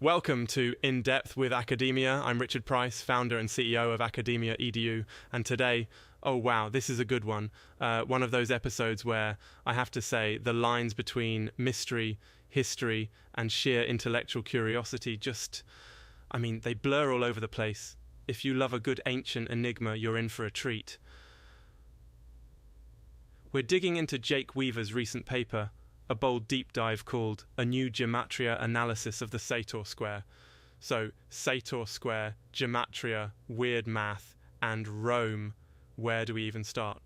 Welcome to In Depth with Academia. I'm Richard Price, founder and CEO of Academia EDU, and today, oh wow, this is a good one. One of those episodes where I have to say the lines between mystery, history, and sheer intellectual curiosity they blur all over the place. If you love a good ancient enigma, you're in for a treat. We're digging into Jake Weaver's recent paper, a bold deep dive called A New Gematria Analysis of the Sator Square. So, Sator Square, Gematria, weird math, and Rome. Where do we even start?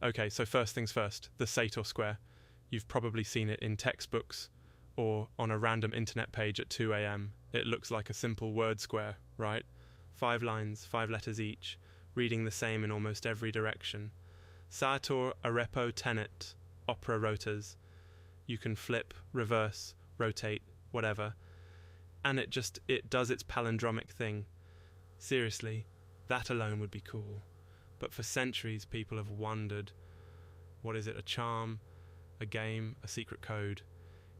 Okay, so first things first, the Sator Square. You've probably seen it in textbooks or on a random internet page at 2 a.m. It looks like a simple word square, right? 5 lines, 5 letters each, reading the same in almost every direction. Sator arepo tenet, opera rotas. You can flip, reverse, rotate, whatever. And it does its palindromic thing. Seriously, that alone would be cool. But for centuries, people have wondered, what is it, a charm, a game, a secret code?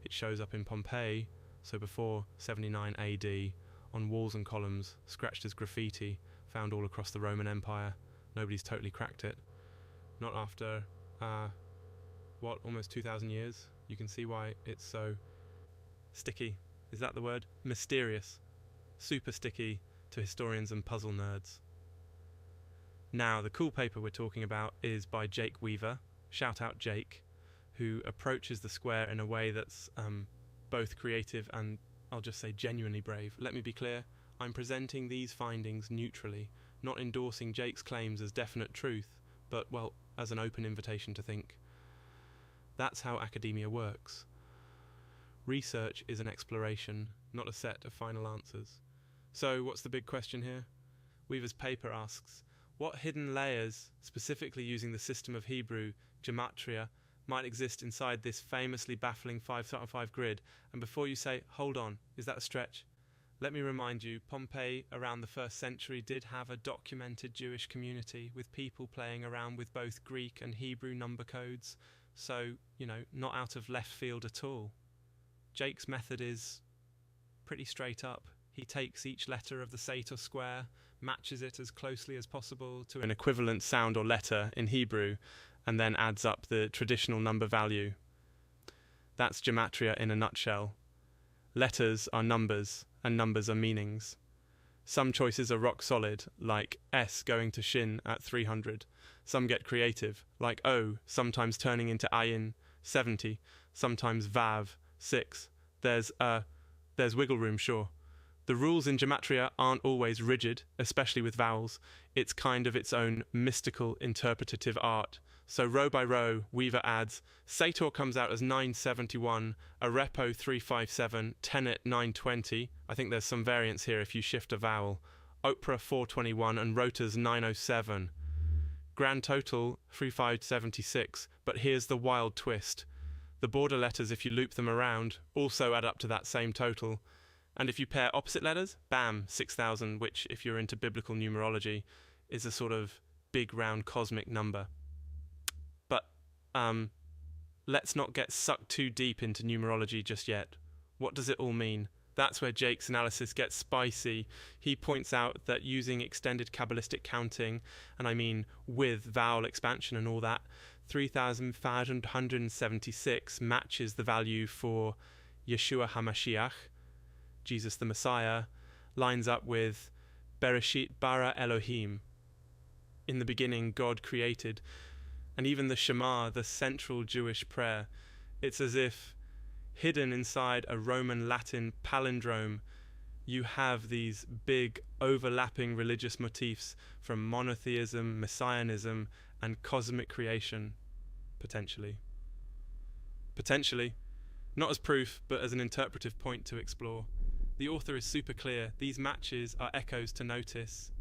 It shows up in Pompeii, so before 79 AD, on walls and columns, scratched as graffiti, found all across the Roman Empire. Nobody's totally cracked it. Not after, almost 2,000 years? You can see why it's so sticky. Is that the word? Mysterious. Super sticky to historians and puzzle nerds. Now, the cool paper we're talking about is by Jake Weaver, shout out Jake, who approaches the square in a way that's both creative and, I'll just say, genuinely brave. Let me be clear, I'm presenting these findings neutrally, not endorsing Jake's claims as definite truth, but, well, as an open invitation to think. That's how academia works. Research is an exploration, not a set of final answers. So, what's the big question here? Weaver's paper asks, what hidden layers, specifically using the system of Hebrew, gematria, might exist inside this famously baffling 5/5 grid? And before you say, hold on, is that a stretch? Let me remind you, Pompeii around the 1st century did have a documented Jewish community with people playing around with both Greek and Hebrew number codes. So, not out of left field at all. Jake's method is pretty straight up. He takes each letter of the Sator square, matches it as closely as possible to an equivalent sound or letter in Hebrew, and then adds up the traditional number value. That's gematria in a nutshell. Letters are numbers, and numbers are meanings. Some choices are rock solid, like S going to Shin at 300. Some get creative, like O sometimes turning into Ayin, 70, sometimes Vav, 6. There's wiggle room, sure. The rules in gematria aren't always rigid, especially with vowels. It's kind of its own mystical interpretative art. So row by row, Weaver adds, Sator comes out as 971, arepo 357, tenet 920. I think there's some variance here if you shift a vowel. Opera 421 and rotas 907. Grand total 3576, but here's the wild twist. The border letters, if you loop them around, also add up to that same total. And if you pair opposite letters, bam, 6000, which, if you're into biblical numerology, is a sort of big round cosmic number. But let's not get sucked too deep into numerology just yet. What does it all mean? That's where Jake's analysis gets spicy. He points out that using extended Kabbalistic counting, and I mean with vowel expansion and all that, 3,576 matches the value for Yeshua HaMashiach, Jesus the Messiah, lines up with Bereshit bara Elohim. In the beginning, God created. And even the Shema, the central Jewish prayer, it's as if hidden inside a Roman Latin palindrome, you have these big overlapping religious motifs from monotheism, messianism, and cosmic creation, potentially. Potentially. Not as proof, but as an interpretive point to explore. The author is super clear. These matches are echoes to notice,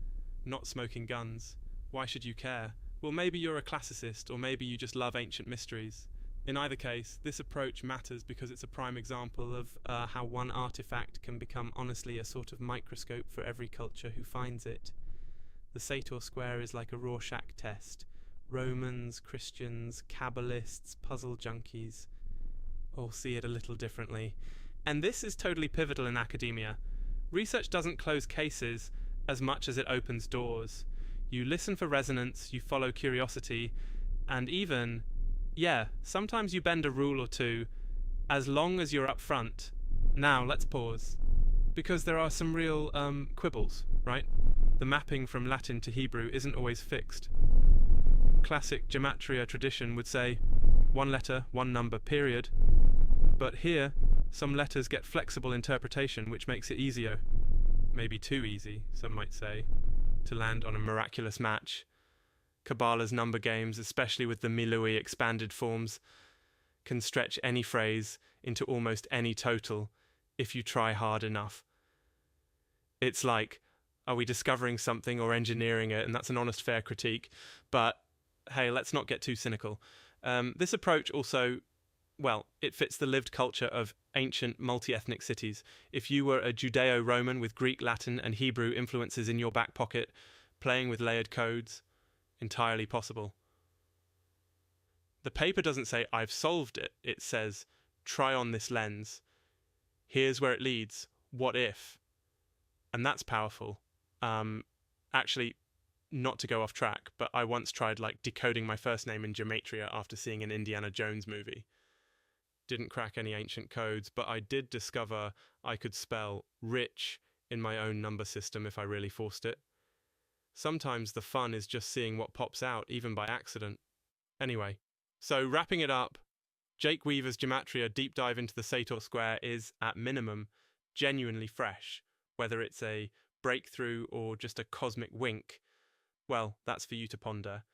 not smoking guns. Why should you care? Well, maybe you're a classicist, or maybe you just love ancient mysteries. In either case, this approach matters because it's a prime example of how one artifact can become honestly a sort of microscope for every culture who finds it. The Sator Square is like a Rorschach test. Romans, Christians, Kabbalists, puzzle junkies all see it a little differently. And this is totally pivotal in academia. Research doesn't close cases as much as it opens doors. You listen for resonance, you follow curiosity, and even, sometimes you bend a rule or two, as long as you're upfront. Now, let's pause. Because there are some real quibbles, right? The mapping from Latin to Hebrew isn't always fixed. Classic gematria tradition would say, one letter, one number, period. But here, some letters get flexible interpretation, which makes it easier. Maybe too easy, some might say, to land on a miraculous match. Kabbalah's number games, especially with the Milui expanded forms, can stretch any phrase into almost any total if you try hard enough. It's like, are we discovering something or engineering it? And that's an honest, fair critique. But hey, let's not get too cynical. This approach also, it fits the lived culture of ancient multi-ethnic cities. If you were a Judeo-Roman with Greek, Latin, and Hebrew influences in your back pocket, playing with layered codes, entirely possible. The paper doesn't say, I've solved it. It says, try on this lens. Here's where it leads. What if? And that's powerful. Actually, not to go off track, but I once tried decoding my first name in gematria after seeing an Indiana Jones movie. Didn't crack any ancient codes, but I did discover I could spell rich in my own number system if I really forced it. Sometimes the fun is just seeing what pops out, even by accident. Anyway, so wrapping it up, Jake Weaver's Gematria deep dive into the Sator square is, at minimum, genuinely fresh. Whether it's a breakthrough or just a cosmic wink, well, that's for you to ponder.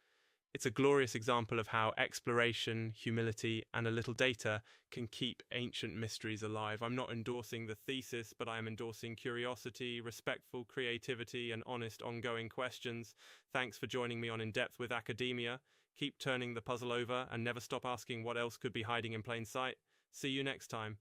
It's a glorious example of how exploration, humility, and a little data can keep ancient mysteries alive. I'm not endorsing the thesis, but I am endorsing curiosity, respectful creativity, and honest ongoing questions. Thanks for joining me on In Depth with Academia. Keep turning the puzzle over and never stop asking what else could be hiding in plain sight. See you next time.